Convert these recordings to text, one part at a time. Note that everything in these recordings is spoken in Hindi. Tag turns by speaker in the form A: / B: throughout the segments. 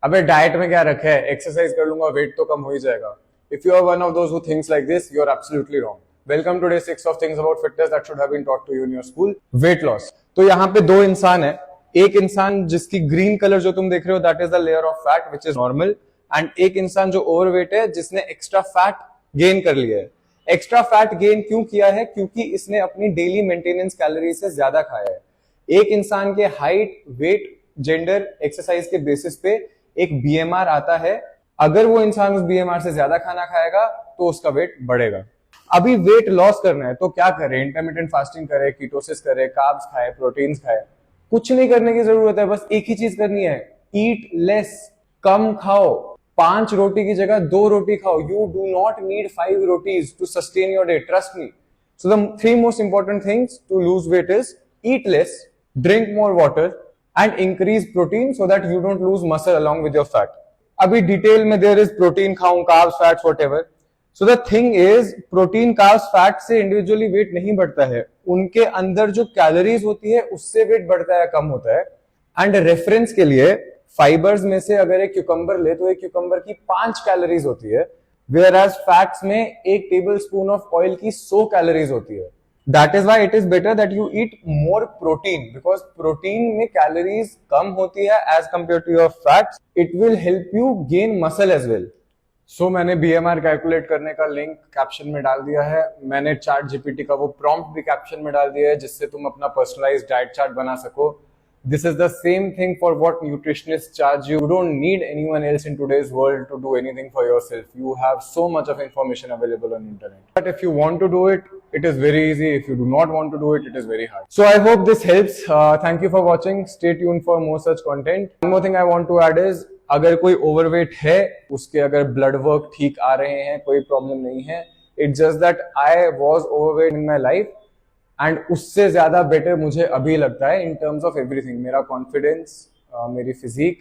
A: अबे डाइट में क्या रखा है, एक्सरसाइज कर लूंगा वेट तो कम हो ही जाएगा। If you are one of those who thinks like this, you are absolutely wrong. Welcome to day 6 of things about fitness that should have been taught to you in your school. Weight loss. तो यहाँ पे दो इंसान है, एक इंसान जिसकी ग्रीन कलर जो तुम देख रहे हो that is the layer of fat which is normal, and एक इंसान जो ओवरवेट है जिसने एक्स्ट्रा फैट गेन कर लिया है। एक्स्ट्रा फैट गेन क्यों किया है? क्योंकि इसने अपनी डेली मेंटेनेंस कैलोरी से ज्यादा खाया है। एक इंसान के हाइट, वेट, जेंडर, एक्सरसाइज के बेसिस पे एक बीएमआर आता है। अगर वो इंसान उस बीएमआर से ज्यादा खाना खाएगा तो उसका वेट बढ़ेगा। अभी वेट लॉस करना है तो क्या करे? इंटरमिटेंट फास्टिंग करे, कीटोसिस करे, कार्ब्स खाए, प्रोटीन्स खाए, कुछ नहीं करने की जरूरत है। बस एक ही चीज करनी है, ईट लेस, कम खाओ। 5 रोटी की जगह 2 रोटी खाओ। You do not need 5 rotis to sustain your day, trust me. So the 3 most important things to lose weight is eat less, drink more water and increase protein so that you don't lose muscle along with your fat. अभी डिटेल में there is protein खाऊं, carbs, fats, whatever. So the thing is protein, carbs, fat से individually weight नहीं बढ़ता है, उनके अंदर जो कैलोरीज होती है उससे वेट बढ़ता है, कम होता है। एंड रेफरेंस के लिए फाइबर्स में से अगर एक क्यूकम्बर ले तो एक क्यूकम्बर की 5 कैलोरीज होती है, वेयर एज फैट्स में एक टेबल स्पून ऑफ ऑयल की 100 कैलोरीज होती है। That is why it is better that you eat more protein, because protein में calories कम होती है as compared to your fats. It will help you gain muscle as well. So मैंने BMR कैलकुलेट करने का लिंक कैप्शन में डाल दिया है। मैंने चार्ट जीपीटी का वो प्रॉम्प्ट भी कैप्शन में डाल दिया है जिससे तुम अपना पर्सनलाइज्ड डाइट चार्ट बना सको। This is the same thing for what nutritionists charge you. You don't need anyone else in today's world to do anything for yourself. You have so much of information available on internet. But if you want to do it, it is very easy. If you do not want to do it, it is very hard. So I hope this helps. Thank you for watching. Stay tuned for more such content. One more thing I want to add is, अगर कोई ओवरवेट है, उसके अगर ब्लड वर्क ठीक आ रहे हैं, कोई प्रॉब्लम नहीं है। It's just that I was overweight in my life. And उससे ज्यादा बेटर मुझे अभी लगता है इन टर्म्स ऑफ एवरीथिंग। मेरा कॉन्फिडेंस, मेरी फिजिक,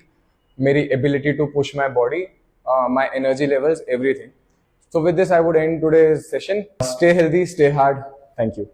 A: मेरी ability to push my body, my energy levels, everything. So with this I would end today's session. Stay healthy, stay hard. Thank you.